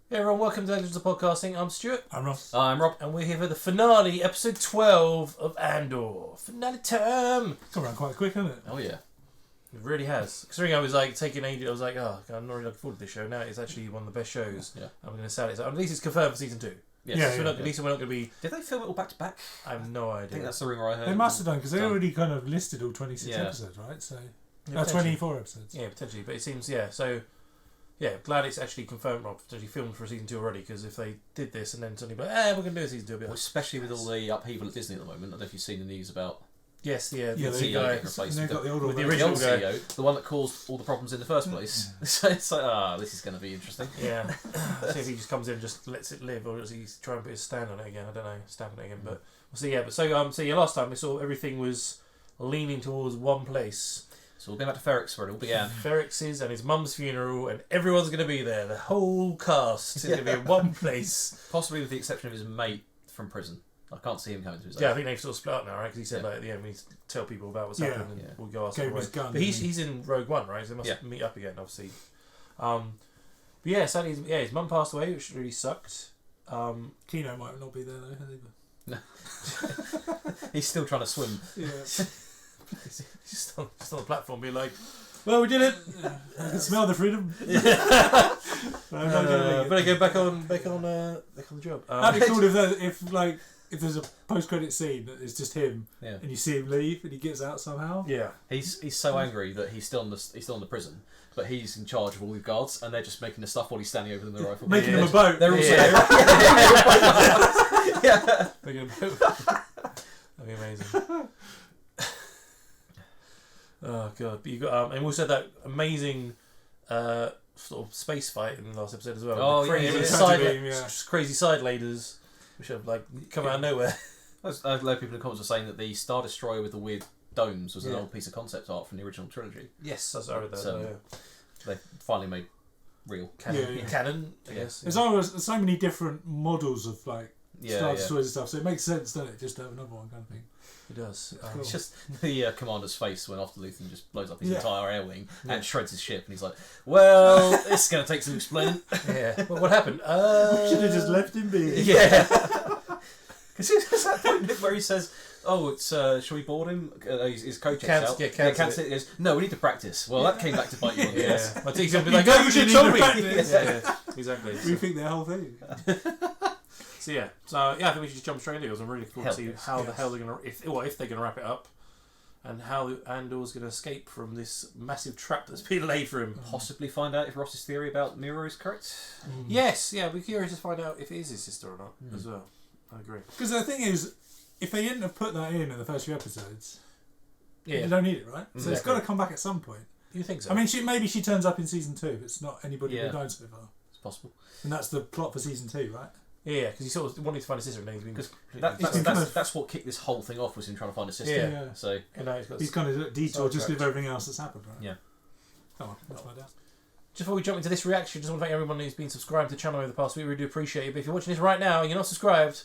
Hey everyone, welcome to Legends of Podcasting. I'm Stuart. I'm Ross. I'm Rob. And we're here for the finale, episode 12 of Andor. Finale time! It's gone around quite quick, hasn't it? Oh yeah. It really has. Considering I was like taking ages, I was like, oh, I'm not really looking forward to this show. Now it's actually one of the best shows. Yeah. I'm going to say it. At least it's confirmed for season 2. Yes. Yeah, At least we're not going to be... Did they film it all back to back? I have no idea. I think that's the rumour I heard. They must have done, because they Done. already kind of listed all 26 Yeah. episodes, right? So, Yeah, 24 episodes. Yeah, potentially. But it seems, yeah, so... Yeah, glad it's actually confirmed, Rob, potentially filmed for season 2 already, because if they did this and then suddenly, we're going to do a season 2 a bit. Well, especially with all the upheaval at Disney at the moment. I don't know if you've seen the news about Yes, the Yeah, CEO they getting guy. replaced And they've got the older with the one. the original old guy. CEO, the one that caused all the problems in the first place. So it's like, this is going to be interesting. Yeah. See if he just comes in and just lets it live, or does he try and put his stand on it again? I don't know. Stamp on it again, but we'll see. Yeah, but so last time we saw everything was leaning towards one place. So we'll go back to Ferrex where it all began. Ferrex's and his mum's funeral, and everyone's going to be there. The whole cast is going to be in one place. Possibly with the exception of his mate from prison. I can't see him coming to his Yeah, I aid. think they've sort of split up now, right? Because he said like at the end we need to tell people about what's Yeah. happening, and Yeah. we'll go our Gave separate him his ways. gun, But he's didn't he's in Rogue One, right? So they must Yeah. meet up again, obviously. But yeah, sadly, his mum passed away, which really sucked. Kino might not be there, though, has he? He's still trying to swim. Yeah. just on the platform, being like, "Well, we did it." I can smell the freedom. But I go back on the job. That'd be cool if there's a post-credit scene that is just him, Yeah. and you see him leave, and he gets out somehow. Yeah, He's so angry that he's still in the prison, but he's in charge of all the guards, and they're just making the stuff while he's standing over them with a rifle. Making him a boat. They're also yeah. making a boat. That'd be amazing. Oh god! But you got and we also had that amazing sort of space fight in the last episode as well. Oh, The crazy yeah, yeah. side, Yeah. crazy side laders, which have like come out of nowhere. A lot of people in the comments were saying that the Star Destroyer with the weird domes was an Yeah. old piece of concept art from the original trilogy. Yes, I read that. So, yeah. They finally made real. Canon, Yeah. canon. I Yeah. guess. There's always so many different models of Star Yeah. Destroyers and stuff, so it makes sense, doesn't it, just to have another one kind of thing. It does. Cool. It's just the commander's face when after Luthen just blows up his Yeah. entire air wing Yeah. and shreds his ship, and he's like, "Well, it's going to take some explaining." Yeah. What happened? Should have just left him be. Yeah. Because there's that point where he says, "Oh, it's shall we board him?" His coach checks out. Cancel it. He goes, "No, we need to practice." Well, that came back to bite you on the ass. Yeah. My team's gonna be like, "Oh, you should You have told need me." to practice. Yeah, exactly. Rethink their whole thing. So I think we should just jump straight into it. I'm really looking forward to see Hell how the yes. hell they're gonna, if they're gonna wrap it up, and how Andor's gonna escape from this massive trap that's been laid for him. Possibly find out if Ross's theory about Mira is correct. Yes, yeah, we're curious to find out if it is his sister or not as well. I agree. Because the thing is, if they didn't have put that in the first few episodes, Yeah, you don't need it, right? So it's Exactly. got to come back at some point. you think so? I mean, maybe she turns up in season 2, but it's not anybody Yeah. we've known so far. It's possible. And that's the plot for season 2, right? yeah, because he sort of wanted to find his sister, and then he's been Because completely- that's what kicked this whole thing off, was him trying to find a sister. Yeah. So and now he's got. He's kind of detoured just sidetracked. with everything else that's happened, right? Yeah. Come on, that's my doubt. Just before we jump into this reaction, just want to thank everyone who's been subscribed to the channel over the past week. We really do appreciate it. But if you're watching this right now and you're not subscribed,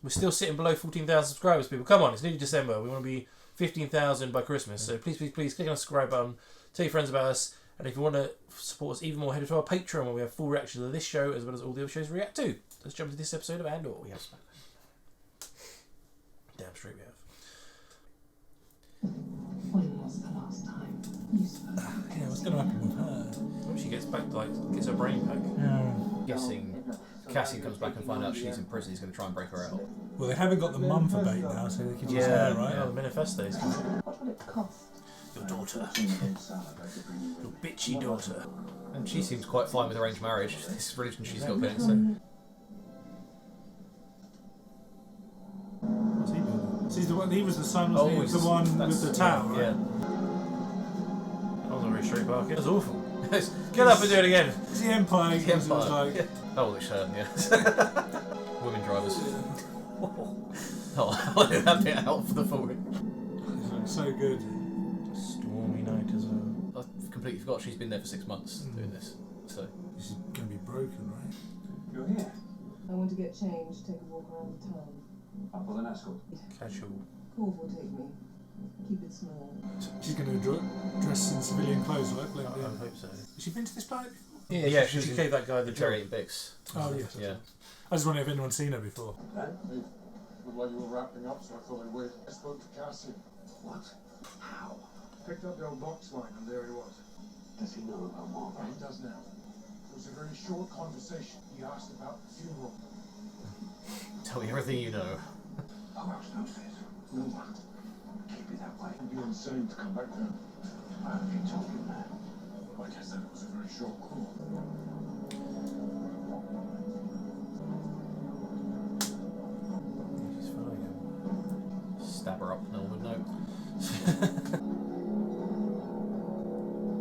we're still sitting below 14,000 subscribers, people. Come on, it's nearly December. We want to be 15,000 by Christmas. So please, please, please click on the subscribe button. Tell your friends about us. And if you want to support us even more, head to our Patreon where we have full reactions to this show as well as all the other shows we react to. Let's jump into this episode of Andor. We have Smack. Damn straight we have. When was the last time you spoke? Yeah, what's going to happen with her? When she gets back, gets her brain back. Yeah. guessing Cassian comes back and finds out she's in prison. He's going to try and break her out. Well, they haven't got the mum for bait now, so they can use her, right? Yeah, the manifestos. What will it cost? Your daughter. Your bitchy daughter. And she seems quite fine with arranged marriage. This religion she's got going. So What's he doing? So he's the one, he was the son, Oh, wasn't he? he's- The one with that's- the tower, right? yeah. That wasn't very straight, Parker. That was awful. Get up and do it again. It's the Empire. The It was Empire. like, Yeah. Oh, it's her, yeah. Women drivers. Oh, I did that bit out for the forward. so good. Stormy night as well. I completely forgot she's been there for 6 months doing this. So She's going to be broken, right? You're here. I want to get changed, take a walk around the town. Up with an escort. Casual. Corv will take me. Keep it small. She's going to dress in civilian clothes, right? I Blend in. hope so. Has she been to this planet before? Yeah, she she was gave that guy the job. interrogating Bix. Oh, yes. Yeah. I just wonder if anyone's seen her before. Looked like you were wrapping up, so I thought I'd wait. I spoke to Cassian. What? How? Picked up the old box line, and there he was. Does he know about Margaret? He does now. It was a very short conversation. He asked about the funeral. Tell me everything you know. Who else knows this? No one. Keep it that way. It'd be insane to come back there. Why have you told him that? Like I said, it was a very short call. She's following him. Stab her up, no one would know.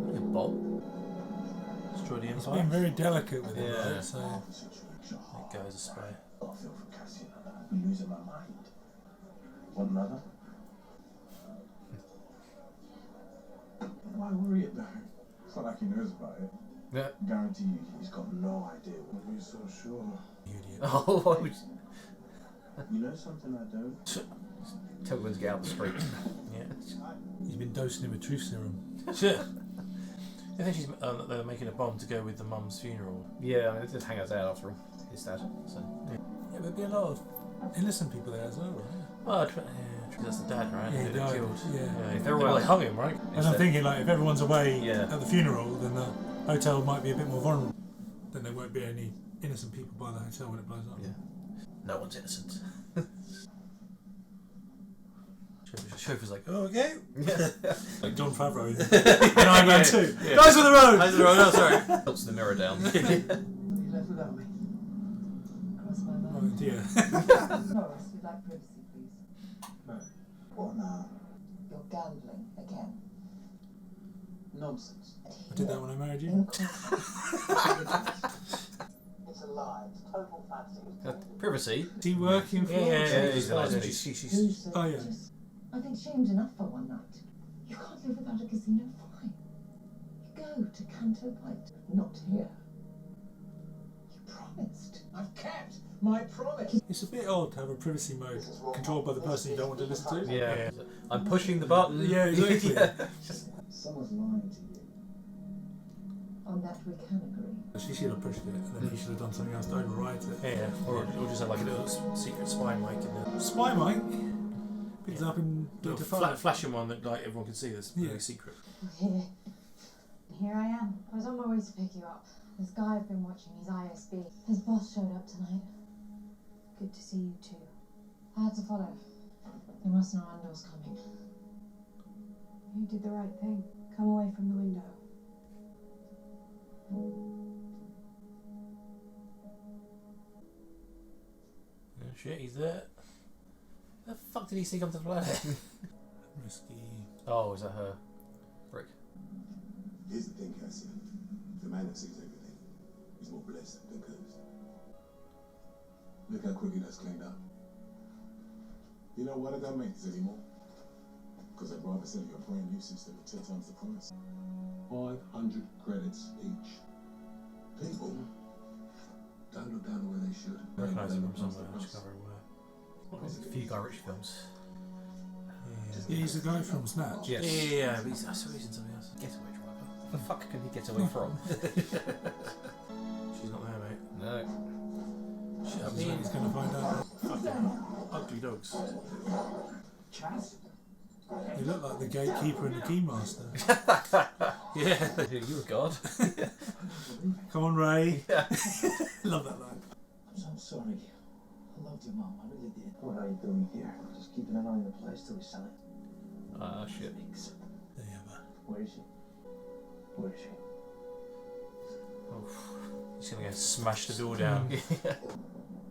Look at Bob. Destroy the He's Empire. been very delicate with it, Yeah. right? So That guy's a spy. I feel for Cassian. I'm losing my mind. Want another? Why worry about it? It's not like he knows about it. Yeah. Guarantee you, he's got no idea. What are you so sure? you idiot. Oh, I would You know something I don't? tell him to get out the street. Yeah. He's been dosing him with truth serum. Shit. I think they're making a bomb to go with the mum's funeral. Yeah, I mean, just hang out there after all. His dad. So. Yeah, there'd be a lot of innocent people there as well, right? Oh, that's the dad, right? Yeah, he Who they died. killed. Yeah. If they're Well, well, they hung him, right? And I'm thinking, like, if everyone's away Yeah. at the funeral, then the hotel might be a bit more vulnerable. Then there won't be any innocent people by the hotel when it blows up. Yeah. No one's innocent. Chauffeur's like, oh, okay. Like John Favreau in Iron Man 2. Yeah. Guys on the road! Eyes on the road, no, sorry. Tilts the mirror down. You left without me. Cross my Oh mind. dear. Norris, we'd like privacy, please. What now? You're gambling again. Nonsense. I did that when I married you. In court. It's a lie. It's total fantasy. Privacy. Is he working for Yeah, us? he's a nice She's- piece. she's- Who said Oh, yeah. just- I think shame's enough for one night. You can't live without a casino, fine. You go to Canto Bight, not here. You promised. I've kept my promise. It's a bit odd to have a privacy mode controlled by the person you don't want to listen to. Yeah. I'm pushing the button. Yeah, exactly. Someone's lying to you. On that we can agree. She should have pushed it, and then he should have done something else to override it. Yeah, or just have like a little secret spy mic in there. Spy Mike picks it up in Little Delta 5. flashing one that like everyone can see that's Yeah. really secret. Here. Here I am. I was on my way to pick you up. This guy I've been watching, he's ISB. His boss showed up tonight. Good to see you too. I had to follow. You must know Andor's coming. You did the right thing. Come away from the window. Oh, shit, he's there. The fuck did he see come to the planet? Risky. Oh, is that her? Brick. Here's the thing, Cassian. The man that sees everything is more blessed than cursed. Look how quickly that's cleaned up. You know why I don't make this anymore? Because I'd rather sell you a brand new system at 10 times the price. 500 credits each. People don't look down the way they should. I recognise him from They look somewhere. I past just the can't remember A few Guy Ritchie films. Yeah, he's the guy from Snatch. Yes. Yeah, but I saw he's in something else. Getaway driver. The fuck can he get away from? She's not there, mate. No. Shit, I He's mean, going to find out. fucking ugly dogs. Chaz? He looked like the gatekeeper and the keymaster. Yeah. You a god. Come on, Ray. Love that line. I'm so sorry. I loved your mum. I really did. What are you doing here? Just keeping an eye on the place till we sell it. Ah, shit. Thanks. There you have Where is she? Where is she? He's gonna go smash the door down.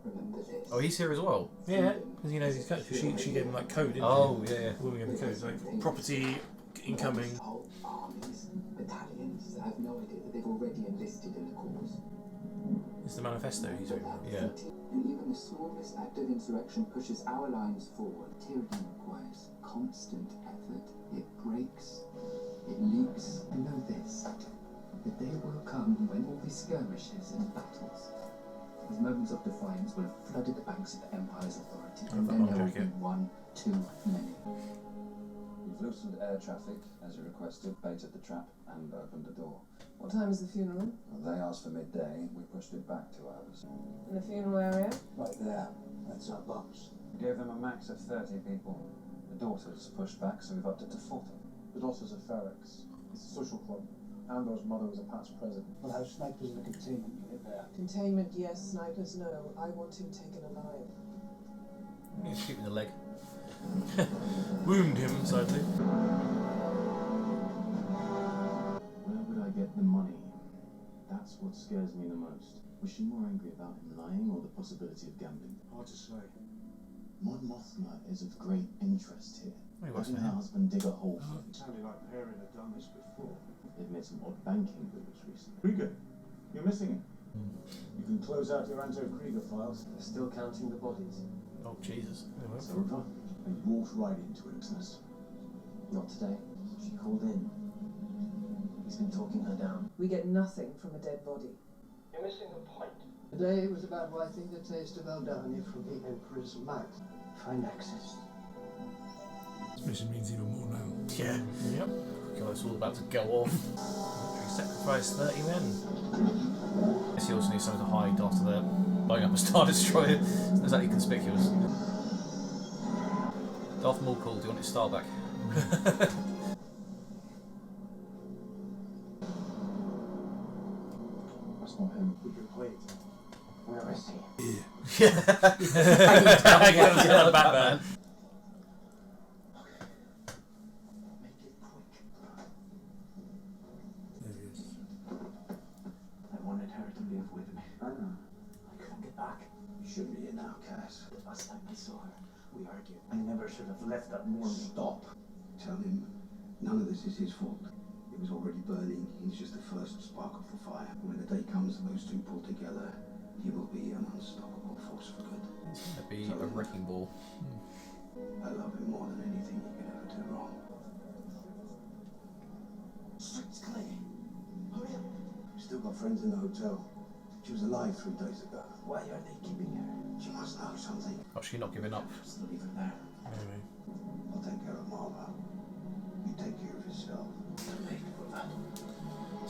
Remember this. Oh, he's here as well. Yeah, because he knows his code. She gave him like code, didn't Oh, she? yeah, yeah. The woman gave him code, like property incoming. Whole armies, battalions that have no idea that they've already enlisted in the cause. It's the manifesto he's reading. Yeah. And even the smallest act of insurrection pushes our lines forward. Tyranny requires constant effort. It breaks, it leaks. And know this, the day will come when all these skirmishes and battles, these moments of defiance will have flooded the banks of the Empire's authority, and then there will be one too many. We Loosened air traffic, as you requested, baited the trap, and opened the door. What time is the funeral? Well, they asked for midday, we pushed it back 2 hours. In the funeral area? Right there. That's our box. We gave them a max of 30 people. The daughters pushed back, so we've upped it to 40. The daughters of Ferrex. It's a social club. Andor's mother was a past president. We'll have snipers in the containment unit there. Containment, yes. Snipers, no. I want him taken alive. You shoot in the leg. Wound him slightly. Where would I get the money? That's what scares me the most. Was she more angry about him lying or the possibility of gambling? Hard to say. Mon Mothma is of great interest here. He works Having for her him. husband dig a hole for It sounded like Perrin had done this before. They've made some odd banking moves recently. Krieger, you're missing it. You can close out your Andor Krieger files. They're still counting the bodies. Oh, Jesus. Anyway. Silver, and you walked right into it, business. Not today. She called in. He's been talking her down. We get nothing from a dead body. You're missing the point. Today was about wiping the taste of Aldania from the Emperor's mouth. Find access. This mission means even more now. Yeah. Yep. God, it's all about to go off. Military sacrifice 30 men. Guess he also needs something to hide after they're blowing up a Star Destroyer. It's not exactly conspicuous. Darth Maul called, do you want his star back? That's not him. Put your plate. Where is he? Yeah, Batman. Make it quick. There he is. I wanted her to live with me. I know. I couldn't get back. You shouldn't be here now, Cass. Last time I saw her, we argued. I never should have left that morning. Stop. Tell him none of this is his fault. It was already burning. He's just the first spark of the fire. When the day comes that those two pull together, he will be an unstoppable force for good. It's going to be a wrecking ball. I love him more than anything he could ever do wrong. Street's clear. Hurry up. We've still got friends in the hotel. She was alive 3 days ago. Why are they keeping her? She must know something. Oh, she's not giving up. Just leave her there. Maybe. I'll take care of Marva. You take care of yourself. Too late for that. I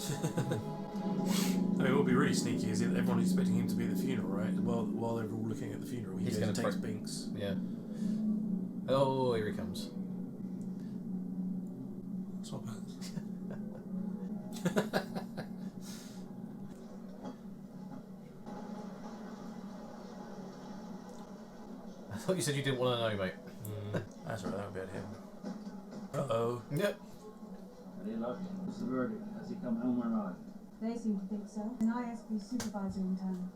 mean, what would be really sneaky is that everyone's expecting him to be at the funeral, right? While they're all looking at the funeral, he He's goes and gonna takes pro- Binks. Yeah. Oh, here he comes. Swap hands. I thought you said you didn't want to know, mate. That's right, that would be at him. Uh-oh. Yep. Any luck? What's the verdict? Has he come home or not? They seem to think so. An ISB supervisor in town.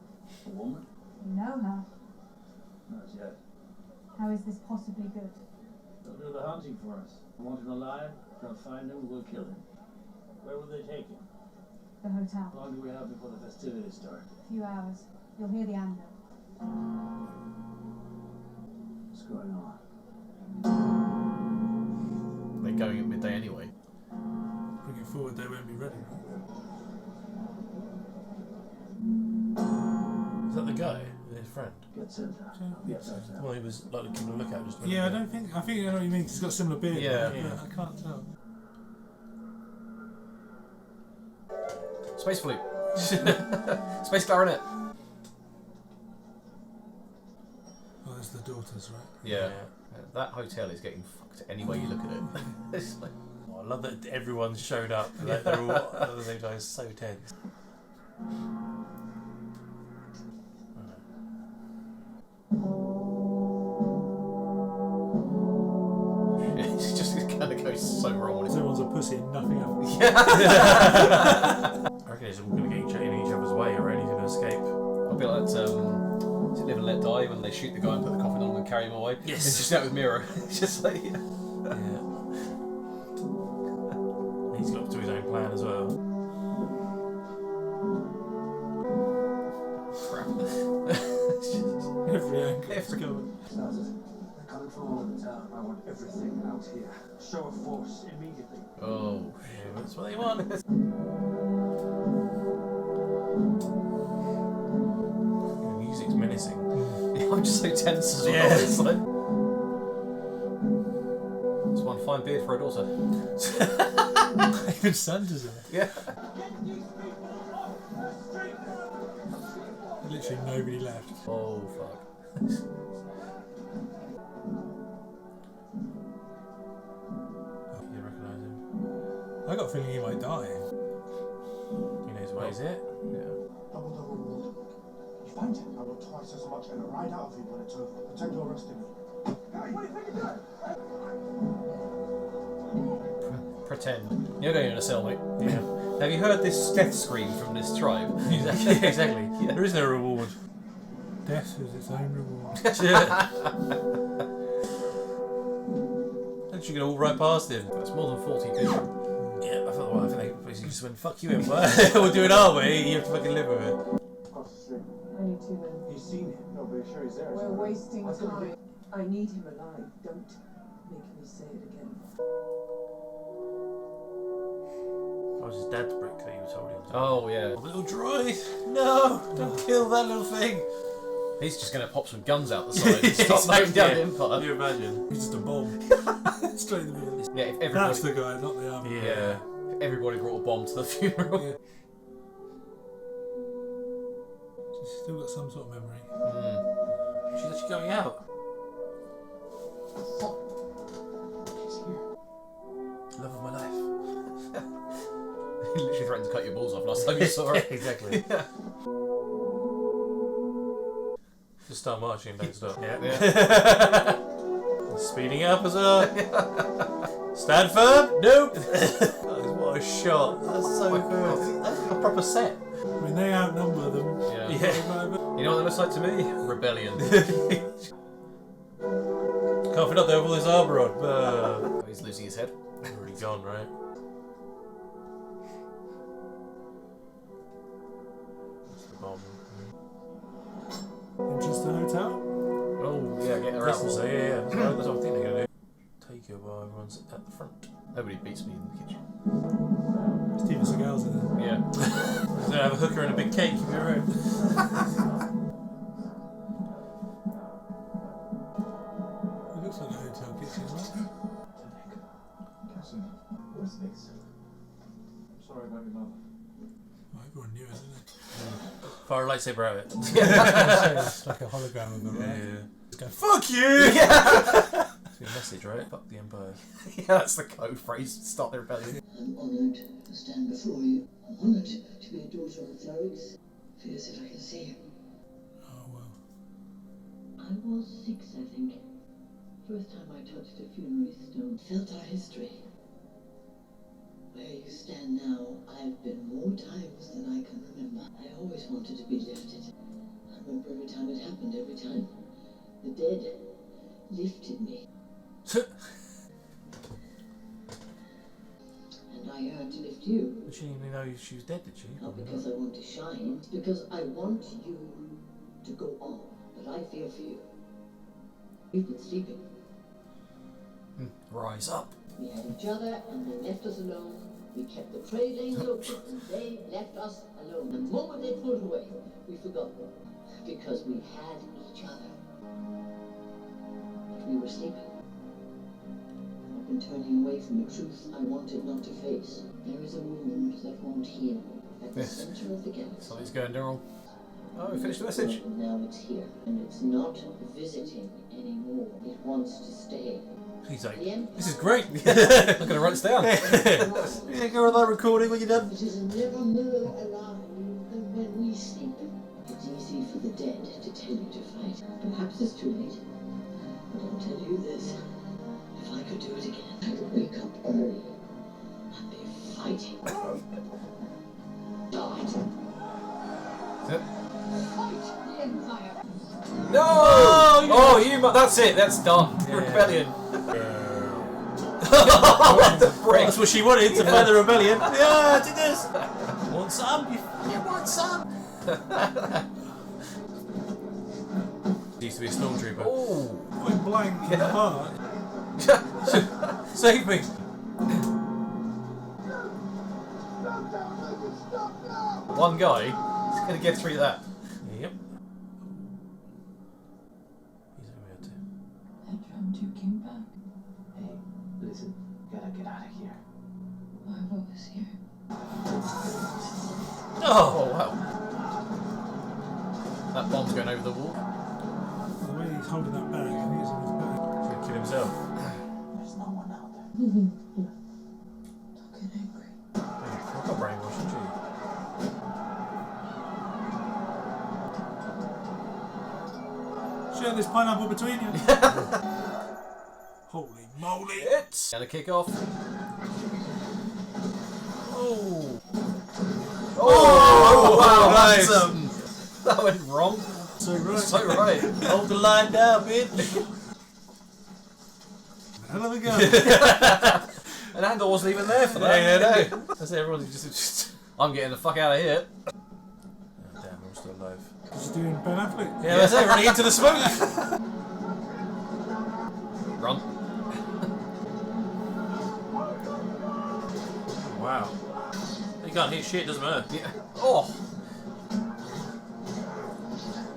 A woman? You know her. Not yet. How is this possibly good? They'll do the hunting for us. Want him alive? They'll find him, we'll kill him. Where will they take him? The hotel. How long do we have before the festivities start? A few hours. You'll hear the Andor. What's going on? They're going at midday anyway. Bring it forward, they won't be ready. Is that the guy? His friend? Get sent out. Get sent out. Well, he was like keeping a lookout just a minute Yeah, I ago. don't think. I think I know what you mean. 'Cause he's got a similar beard. Yeah. but Yeah. I can't tell. Space flute. Space clarinet. Oh, there's the daughters, right? Yeah. That hotel is getting fucked any way you look at it. It's like, Oh, I love that everyone's showed up. Like, they're all at the same time. It's so tense. it's just kind of goes so wrong when it's. Everyone's a pussy and nothing else. I reckon it's all going to get in each other's way, or anything to escape. I'll be like that. Is it Live and Let Die when they shoot the guy and put the coffin on him and carry him away? Yes. It's just out with Miro. It's just like. Yeah. He's got to his own plan as well. Crap. Every angle. Every- They're coming from all over the town. I want everything out here. Show of force immediately. Oh. Yeah, that's what they want. The music's menacing. I'm just so tense as well. Yeah. It's like. It's one fine beard for a daughter. Even Santa's there. Yeah. Literally nobody left. Oh fuck. You recognise him? I got a feeling he might die. He knows why he's it. Yeah. Double the reward. You find him, I want twice as much and a ride out of him when it's over. Pretend you're arresting me. Guys, what do you think you're doing? Pretend. You're going in a cell, mate. Yeah. Have you heard this death scream from this tribe? Exactly. Exactly. Yeah. There is no reward. Death is its own reward. Don't you get all right past him? That's more than 40 people. Yeah, I thought. Well, I think they basically just went, "Fuck you, Empire. We'll do it our way. You have to fucking live with it." Across the street. I need two men. He's seen him. No, but you're sure he's there. We're wasting What's gonna time. I need him alive. Don't make me say it again. That was his dad's brick that he was holding. Oh yeah. Oh, the little droid. No, don't kill that little thing. He's just going to pop some guns out the side and stop knocking down the Empire. Can you imagine? He's just a bomb. Straight in the middle. Yeah, if everybody, That's the guy, not the army. yeah. If everybody brought a bomb to the funeral. Yeah. She's still got some sort of memory. She's actually going out. He's here. Love of my life. He literally threatened to cut your balls off last time you saw her. Exactly. Yeah. Just start marching and don't stop. Yeah. Speeding up as well. Stand firm. Nope. What a shot. That's so good. That's like a proper set. I mean, they outnumber them. Yeah. Yeah. You know what that looks like to me? Rebellion. Can't fit up there with all this armour on. Oh, he's losing his head. Already gone, right? That's the bomb. Entrance to the hotel. Oh, yeah, get her out. So, yeah. That's what I think they're going to do. Take you while everyone's at the front. Nobody beats me in the kitchen. Steven Seagal's in there. Yeah. He's going to have a hooker and a big cake if you're around. It looks like a hotel kitchen, right? Captain, where's this? I'm sorry about your mother. Well, everyone knew it, didn't they? Fire a lightsaber at it. It's like a hologram of them, right? Yeah. Just go, fuck you! That's your message, right? Fuck the Empire. Yeah, that's the code phrase to start the rebellion. I'm honoured to stand before you. I'm honoured to be a daughter of the clerics. Feel as if I can see him. Oh, well. I was 6, I think. First time I touched a funerary stone. Felt our history. Where you stand now, I've been more times than I can remember. I always wanted to be lifted. I remember every time it happened, every time. The dead lifted me. And I yearned to lift you. She didn't even know she was dead, did she? Not because I want to shine, it's because I want you to go on. But I fear for you. You've been sleeping. Rise up. We had each other and they left us alone. We kept the trade lanes open and they left us alone. The moment they pulled away, we forgot them. Because we had each other. But we were sleeping. I've been turning away from a truth I wanted not to face. There is a wound that won't heal at the center of the galaxy. Something's going down. Oh, we finished the message. And now it's here. And it's not visiting anymore. It wants to stay. He's like, The Empire this is great. I'm going to write this down. Yeah, go on that recording when you're done. It is never more alive than when we sleep. It's easy for the dead to tell you to fight. Perhaps it's too late. But I'll tell you this. If I could do it again, I'd wake up early and be fighting. Die. Yep. Fight the Empire. No! Oh, you. That's it. That's done. Rebellion. What the frick? That's what she wanted to find the rebellion. Yeah, do this. Want some? You want some? He used to be a stormtrooper. Oh. Point blank in the heart. Save me. One guy is going to get through that. Yep. He's over here too. I dreamt you came back. Hey, listen. Gotta get out of here. My was here. Oh, wow. That bomb's going over the wall. The way he's holding that bag, I think it's in his bag. He's gonna kill himself. There's no one out there. Don't get angry. I've got brainwashed, haven't you? Share this pineapple between you. Holy moly! It's gonna kick off. Oh! Oh, wow, nice. that went wrong. So right. So right. Hold the line down, bitch! Hell of a go. And Andor wasn't even there for that. Yeah, no. That's it, everyone's just... I'm getting the fuck out of here. Oh, damn, we're still alive. He's doing Ben Affleck. Yeah, that's it, running into the smoke! Run. Wow. You can't hit shit, doesn't matter. Yeah. Oh.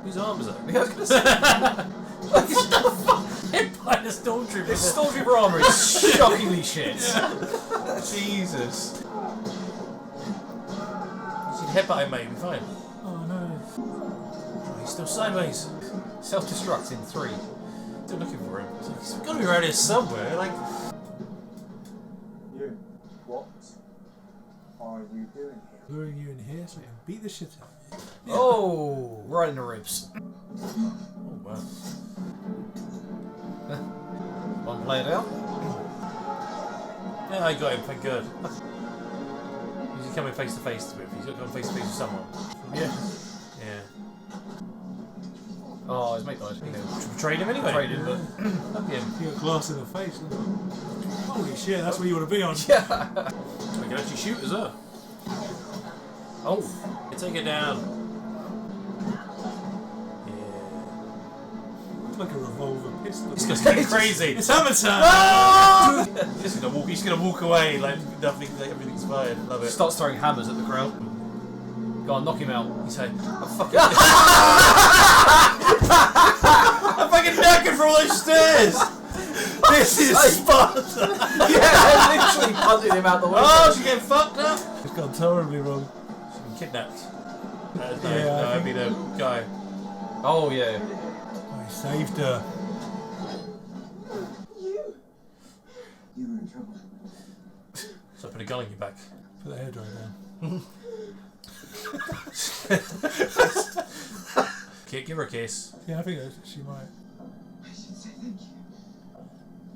Whose arm is that? I was gonna say. What the fuck? Hit by the stormtrooper. This stormtrooper armour is shockingly shit. Jesus. You should headbutt him, mate, you'll be fine. Oh no. Oh, he's still sideways. Self-destruct in 3. Still looking for him. He's got to be around here somewhere. Like, You. What are you doing here? Luring you in here so you can beat the shit out of you. Yeah. Oh, right in the ribs. oh wow. One played out. Yeah, I got him. Thank God. Is he coming face to face with? He's got to come face to face with someone. Yeah. Yeah. Oh, his mate died. You know, betrayed him anyway. Betrayed him, but Fuck him. You got glass in the face. Holy shit, that's where you want to be on. yeah. We can actually shoot as well. Oh, take it down. It's like a revolver pistol. He's just getting crazy. It's hammer time! Ah! He's gonna walk away like nothing, like everything's fine. Love it. Starts throwing hammers at the crowd. Go on, knock him out. He's like, I'm fucking knackered from all those stairs. This is Sparta. Yeah, literally punted him out the window. Oh, she's getting fucked up. It's gone terribly wrong. She's been kidnapped. No, Yeah, no, I it'd be the guy. Oh, yeah. Oh, he saved her. You were in trouble. So I put a gun on your back. Put the hairdryer down. Give her a kiss. Yeah, I think she might. I should say thank you.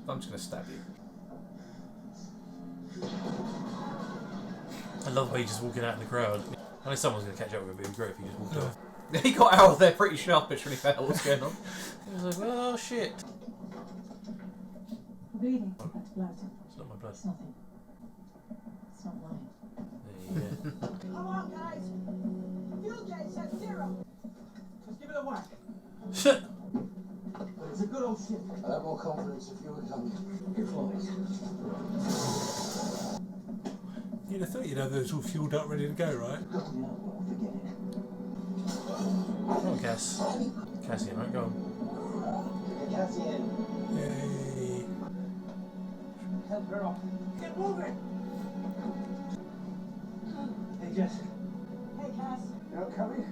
I'm just going to stab you. I love the way he's just walking out in the crowd. I know someone's going to catch up with him, but it'd be great if he just walked off. He got out of there pretty sharpish when he found out what's going on. He was like, oh shit. Bleeding. That's blood. It's not my blood. It's nothing. It's not mine. There you go. Come on, guys! Fuel gauge at 0! Just give it a whack. Shit. But it's a good old ship. I have more confidence if you were coming. Here, Floyd. You'd have thought you'd have those all fueled up, ready to go, right? Look me up, well, forget it. Come on, Cass. Cassian, right? Go on. Get Cassie in. Yay. Help her off. Get moving! Hey, Jess. Hey, Cass. You're coming?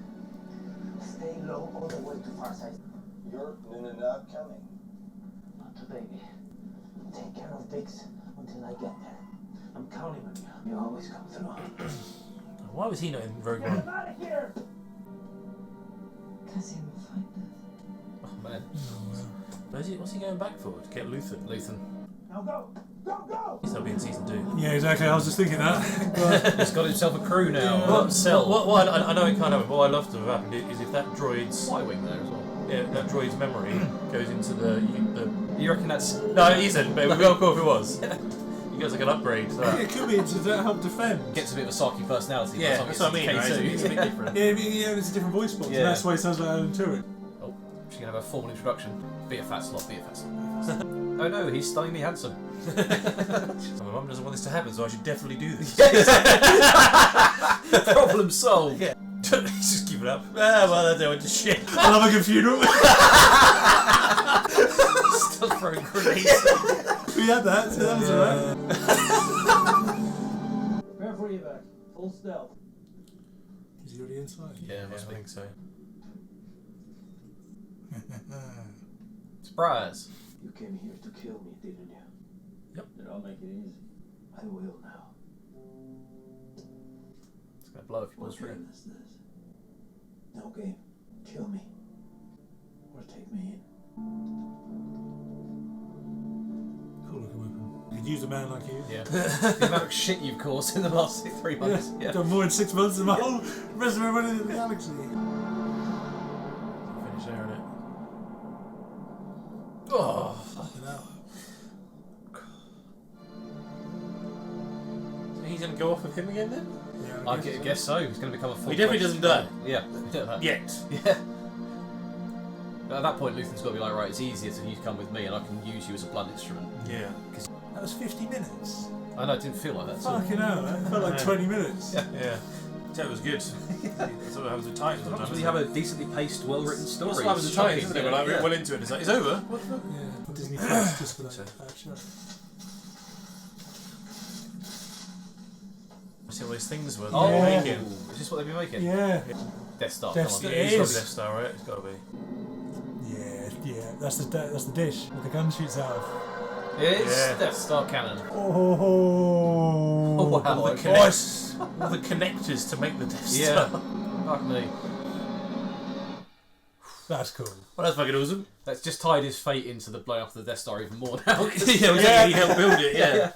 Stay low all the way to far side. You're not coming. Not to baby. Take care of Dix until I get there. I'm counting on you. You always come through. Why was he not in Rogue Get One? him out of here! Cassian will find us. Oh, man. What's he going back for? To get Luthen? Now go! Go, go! He's not be in season 2. Yeah, exactly. I was just thinking that. He's got himself a crew now. What I know it can't happen, but what I'd love to have happened is if that droid's Y-wing there as well. yeah, that droid's memory goes into the You reckon that's... no, it isn't, but it would be cool if it was. He goes like an upgrade to Yeah, that. it could be to help defend. Gets a bit of a sarky personality. Yeah, by the that's time what I mean, right? K2. It's a bit different. Yeah, it's a different voice box, Yeah. and that's why it sounds like Alan Turing. Oh, she's going to have a formal introduction. Be a fat slot, be a fat slot. Oh no, he's stunningly handsome. So my mum doesn't want this to happen, so I should definitely do this. Problem solved. Yeah. He's just give it up. Ah, well, that's how I just shit. I love a good funeral. Still throwing grenades. We had that, so that was alright. Prepare for evac. Full stealth. Is he already inside? Yeah, I think so. Surprise. You came here to kill me, didn't you? Then I'll make it easy. I will now. It's going to blow if you What pulls through. game is this? No game. Kill me. Or take me in. Cool looking weapon. Could use a man like you. Yeah. The amount of shit you've caused in the last 3 months. Yeah. Done more in 6 months than the whole rest of everybody in the galaxy. Finish there, innit? Oh. Fucking hell. So he's going to go off with him again then? Yeah, I guess so. He's going to become a full. He definitely doesn't die. Yeah. Yet. Yeah. But at that point, Luthen's got to be like, right, it's easier to you come with me and I can use you as a blunt instrument. Yeah. That was 50 minutes. I know, it didn't feel like that. So. Fucking hell, that felt like 20 minutes. Yeah. So it was good. That's what happens with Titans. Sometimes when you have a decently paced, well-written story. That's what happens with Titans, isn't it? We're like, we're well into it. It's like, it's over. What the fuck? Yeah, Disney Plus just for that. Sure. See all these things were Oh, making. is this what they've been making? Yeah. Death Star. Death come Star. on. It's got is. Death Star, right? It's got to be. Yeah. That's the dish with the gun shoots out of. It's Yeah. Death Star cannon. Oh, Oh, wow. All the, Okay. all the connectors to make the Death Yeah. Star. Fuck me. That's cool. Well, that's fucking awesome. That's just tied his fate into the blowing up of the Death Star even more now. Yeah, he helped build it, yeah.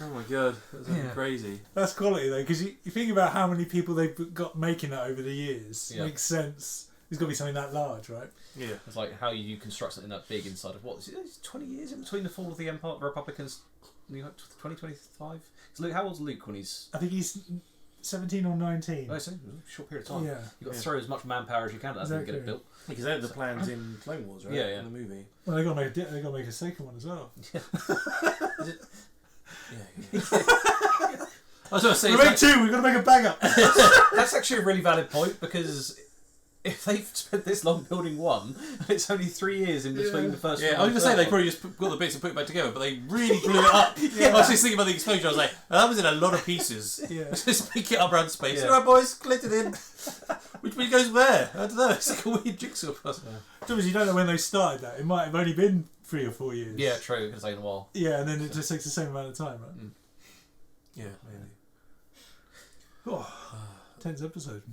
Oh my god, that's crazy. That's quality though, because you think about how many people they've got making that over the years. Yeah. Makes sense. There's got to be something that large, right? Yeah. It's like how you construct something that big inside of what is it? It's 20 years in between the fall of the Empire, the Republicans. 2025. How old's Luke when he's? I think he's 17 or 19. Oh, so a short period of time. Yeah. You've got to throw as much manpower as you can at that thing to get it built. Because they had the plans in Clone Wars, right? Yeah. In the movie. Well, they got to make a second one as well. Is it? Yeah. I was going to say. We make two. We've got to make a bang up. That's actually a really valid point because if they've spent this long building one, and it's only 3 years in between the first one. Yeah, I was going to say they probably just got the bits and put it back together, but they really blew it up. I was just thinking about the explosion. I was like, that was in a lot of pieces. Yeah. Just pick it up around space. Yeah. All right, boys, collect it in. Which bit goes where? I don't know. It's like a weird jigsaw puzzle. The trouble is, you don't know when they started that. It might have only been 3 or 4 years. Yeah, true. It's taken a while. Yeah, and then it just takes the same amount of time, right? Yeah, maybe. Oh, tense episode.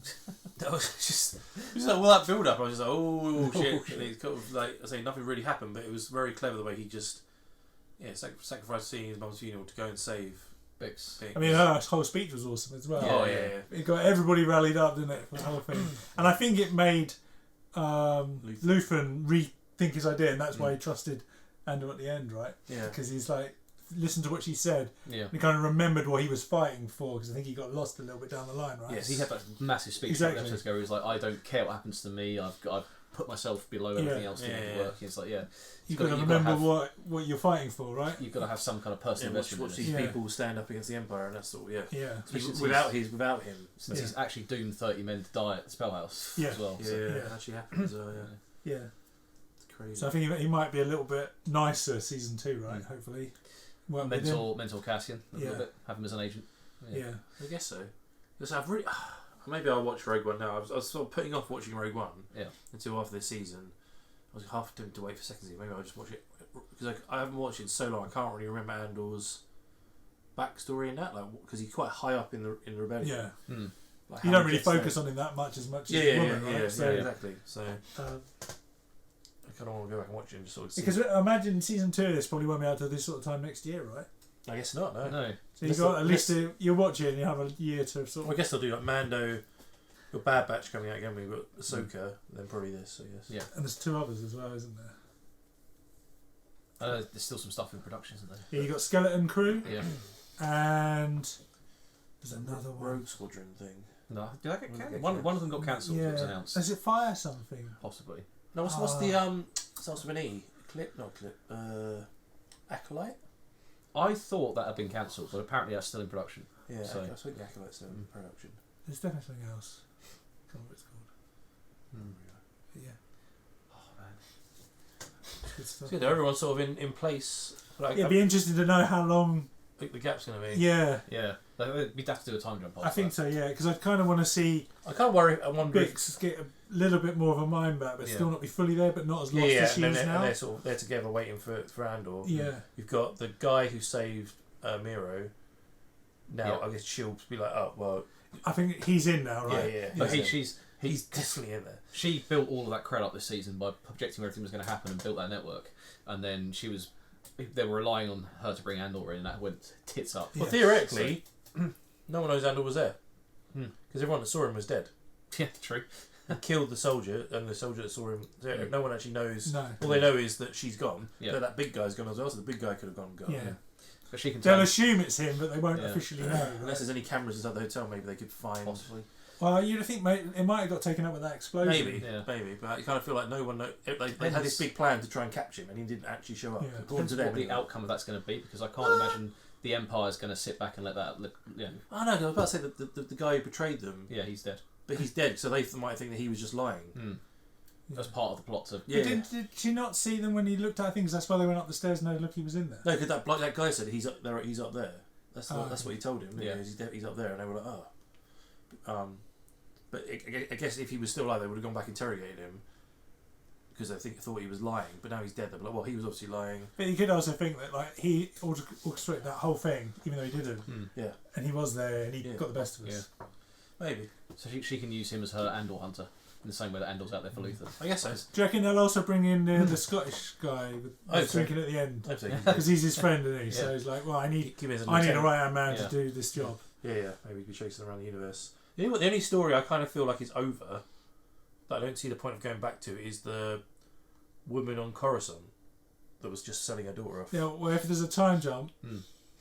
That was just like, well, that build up. I was just like, oh shit. And it kind of like I say, nothing really happened, but it was very clever the way he just sacrificed seeing his mum's funeral to go and save Bix. I mean, her whole speech was awesome as well. Oh yeah. It got everybody rallied up, didn't it, for the whole thing? And I think it made Luthen rethink his idea, and that's why he trusted Andor at the end, right? Yeah. Because he's like, listened to what she said, Yeah. and he kind of remembered what he was fighting for, because I think he got lost a little bit down the line, right? Yes, he had that massive speech Exactly. episodes ago where he was like, I don't care what happens to me, I've put myself below everything else to make it work. And it's like, you've got to remember what you're fighting for, right? You've got to have some kind of personal investment. Watch these people stand up against the Empire, and that's all. Yeah. Yeah. Without him. Since he's actually doomed 30 men to die at the Spellhouse as well. Yeah, So. it actually happens. Yeah. It's crazy. So I think he might be a little bit nicer season 2, right? Hopefully. Mentor Cassian a little bit. Have him as an agent. Yeah. I guess so. Because I've really. Maybe I'll watch Rogue One now. I was sort of putting off watching Rogue One until after this season. I was half tempted to wait for second season. Maybe I'll just watch it because I haven't watched it in so long. I can't really remember Andor's backstory in that, because he's quite high up in the rebellion. Yeah. Like you don't really focus on him that much as much as the woman, right? Exactly. So I kind of want to go back and watch it and just sort of see. Because I imagine season 2 of this probably won't be out till this sort of time next year, right? I guess not. No. So you got at least you watch it and you have a year to sort of. Well, I guess they'll do like Mando. Got Bad Batch coming out again. We've got Ahsoka, then probably this. I guess. Yeah. And there's 2 others as well, isn't there? There's still some stuff in production, isn't there? Yeah, you got Skeleton Crew. Yeah. And there's another one. Rogue Squadron thing. No, did that get cancelled? One of them got cancelled. Yeah. It was announced. Does it fire something? Possibly. No, what's the starts with an E? Acolyte. I thought that had been cancelled, but apparently that's still in production. Yeah, so. I think the Acolyte's still in production. There's definitely something else. I can't remember what it's called. But yeah. Oh man. Good stuff. It's good. Everyone's sort of in place. Like, It'd be interesting to know how long. the gap's going to be. Yeah. Yeah. We'd have to do a time jump. I think so. Yeah, because I kind of want to see. I can't worry. I wonder if Bix get a little bit more of a mind back, but still not be fully there, but not as lost as she and is now. they're sort of they're together waiting for Andor. Yeah. You've got the guy who saved Miro. Now I guess she'll be like, oh well. I think he's in now, right? Yeah. But he's definitely in there. She built all of that cred up this season by projecting everything was going to happen and built that network, and then they were relying on her to bring Andor in, and that went tits up. Well, theoretically, no one knows Andor was there because everyone that saw him was dead. Yeah, true. He killed the soldier, and the soldier that saw him. No one actually knows. No. All they know is that she's gone. Yeah. But that big guy's gone as well. So the big guy could have gone. Yeah. But she can. They'll assume it's him, but they won't officially know. Right? Unless there's any cameras inside the hotel, maybe they could find. Possibly. Well, you'd think it might have got taken up with that explosion. Maybe. But you kind of feel like no one knows. They had this big plan to try and catch him, and he didn't actually show up. Depends what the outcome of that's going to be, because I can't imagine the Empire's going to sit back and let that look. Yeah. Oh no, I was about to say that the guy who betrayed them. Yeah, he's dead. But he's dead, so they might think that he was just lying. That's part of the plot. Yeah. Did you not see them when he looked at things? That's why they went up the stairs. No, look, he was in there. No, because that guy said he's up there. He's up there. That's what he told him. Yeah, he's up there, and they were like, oh. But I guess if he was still alive, they would have gone back and interrogated him because they thought he was lying. But now he's dead. They're like, well, he was obviously lying. But you could also think that like he orchestrated that whole thing, even though he didn't. Yeah. And he was there, and he got the best of us. Yeah. Maybe. So she can use him as her Andor hunter in the same way that Andor's out there for Luther. I guess so. Do you reckon they'll also bring in the Scottish guy with drinking at the end? Because he's his friend, isn't he? So he's like, well, I need a right-hand man to do this job. Yeah. Maybe be chasing around the universe. You know what? The only story I kind of feel like is over, that I don't see the point of going back to, is the woman on Coruscant that was just selling her daughter off. Yeah. Well, if there's a time jump,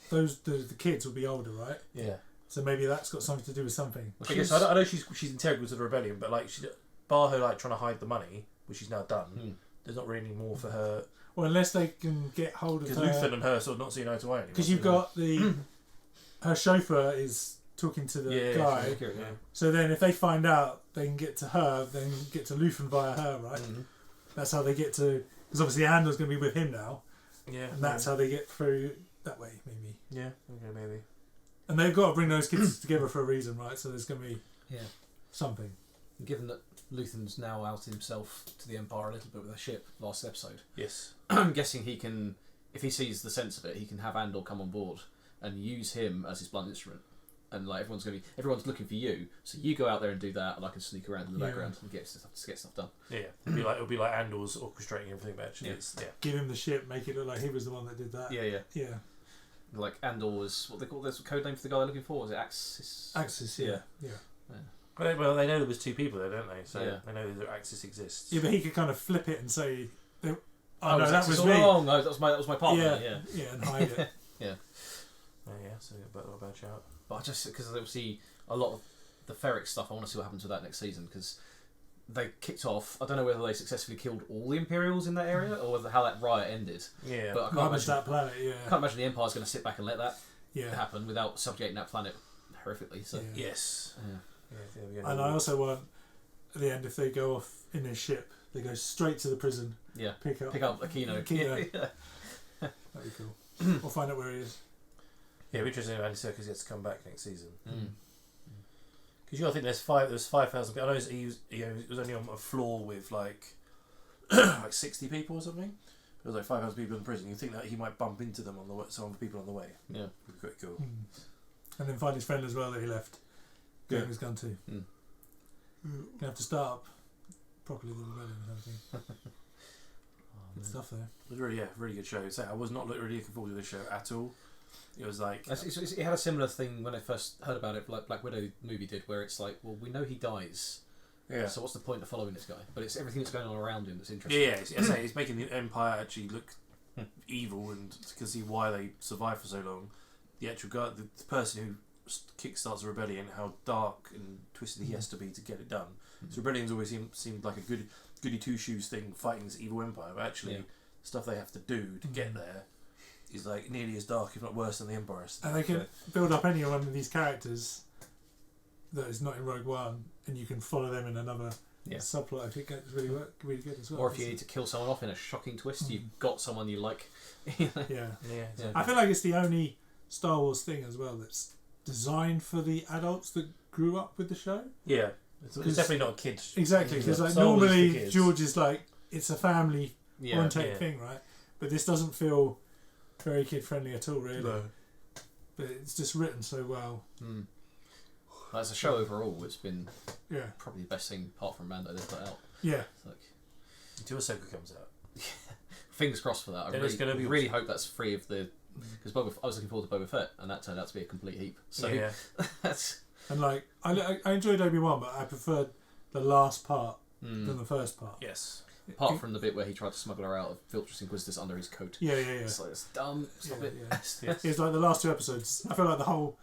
the kids will be older, right? Yeah. So maybe that's got something to do with something. I guess I know she's integral to the rebellion, but like bar her like trying to hide the money, which she's now done. There's not really any more for her. Well, unless they can get hold of her. Because Luthen and her sort of not seeing eye to eye anymore. Because you've got her chauffeur is talking to the guy. Yeah. So then if they find out, they can get to her, then get to Luthen via her, right? That's how they get to. Because obviously Andor's going to be with him now. Yeah. And that's how they get through that way, maybe. Yeah. Okay, maybe. And they've got to bring those kids together for a reason, right? So there's going to be something. Given that Luthen's now out himself to the Empire a little bit with a ship last episode. Yes. I'm guessing he can, if he sees the sense of it, he can have Andor come on board and use him as his blunt instrument. And like everyone's looking for you, so you go out there and do that, and I can sneak around in the background and get stuff done. Yeah, it'll be like Andor's orchestrating everything. But actually, give him the ship, make it look like he was the one that did that. Yeah. Like Andor was what they call this code name for the guy they're looking for. Was it Axis? Axis, yeah. Well, they know there was two people there, don't they? So they know that Axis exists. Yeah, but he could kind of flip it and say, "Oh no, that was was me." Wrong. No, that was my partner. Yeah, and hide it. Yeah. So a bad shout. But I just because obviously a lot of the Ferric stuff, I want to see what happens with that next season because they kicked off. I don't know whether they successfully killed all the Imperials in that area or whether how that riot ended. Yeah, but I can't imagine that planet. Yeah, I can't imagine the Empire's going to sit back and let that happen without subjugating that planet horrifically. So yes, and I also want at the end if they go off in their ship, they go straight to the prison. Yeah, pick up Aquino. That'd be cool. We'll find out where he is. Yeah, it'd be interesting if Andy Serkis gets to come back next season. Because you got to think there's 5,000 people. I know he was only on a floor with like 60 people or something. There was like 5,000 people in prison. You think that he might bump into them on the way, some of the people on the way. Yeah, would be quite cool. And then find his friend as well that he left. Gave him his gun to. Gonna have to start up properly the rebellion and everything. Good stuff there. It was really good show. So I was not really looking forward to this show at all. It was like it had a similar thing when I first heard about it, like Black Widow movie did, where it's like, well, we know he dies. Yeah. So what's the point of following this guy? But it's everything that's going on around him that's interesting. Yeah. It's making the Empire actually look evil, and you can see why they survived for so long. The actual guy, the person who kickstarts a rebellion, how dark and twisted he has to be to get it done. So rebellions always seemed like a goody two shoes thing, fighting this evil empire, but actually stuff they have to do to get there is like nearly as dark, if not worse, than the Empire. And they can build up any one of these characters that is not in Rogue One, and you can follow them in another subplot, I think gets really good as well. Or if you need to kill someone off in a shocking twist, you've got someone you like. Yeah. Exactly. I feel like it's the only Star Wars thing as well that's designed for the adults that grew up with the show. Yeah. It's definitely not a kid's. Exactly, because like Star Wars is for normally kids. George is like, it's a family orientated Yeah. thing, right? But this doesn't feel very kid friendly at all, really. No. But it's just written so well. As a show overall, it's been Yeah. probably the best thing apart from Mando they've put out. Yeah. It's like, Until Ahsoka comes out. fingers crossed for that. I Then it's gonna be really hope that's free of the... Because I was looking forward to Boba Fett, and that turned out to be a complete heap. So that's... And like, I enjoyed Obi-Wan, but I preferred the last part than the first part. Yes. Apart from the bit where he tried to smuggle her out of Filtress Inquisitors under his coat. Yeah. It's like, it's dumb. Stop it. Yeah. It's like the last two episodes. I feel like the whole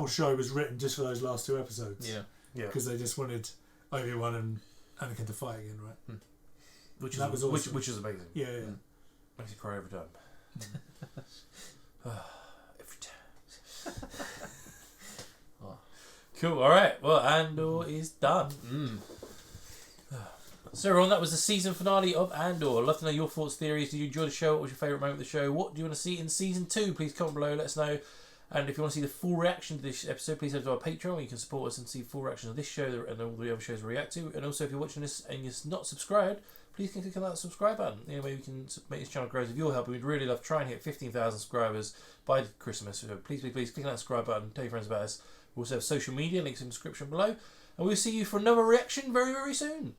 show was written just for those last two episodes. Yeah. Because they just wanted Obi-Wan and Anakin to fight again, right? Which that was awesome. which is amazing. Yeah. Makes you cry every time. Every time. Cool. All right. Well, Andor is done. So everyone, that was the season finale of Andor. I'd love to know your thoughts, theories. Did you enjoy the show? What was your favourite moment of the show? What do you want to see in season 2? Please comment below. Let us know. And if you want to see the full reaction to this episode, please head to our Patreon where you can support us and see full reactions of this show and all the other shows we react to. And also, if you're watching this and you're not subscribed, please click on that subscribe button. Anyway, we can make this channel grow with your help. We'd really love to try and hit 15,000 subscribers by Christmas. So please click on that subscribe button. Tell your friends about us. We also have social media, links in the description below. And we'll see you for another reaction very, very soon.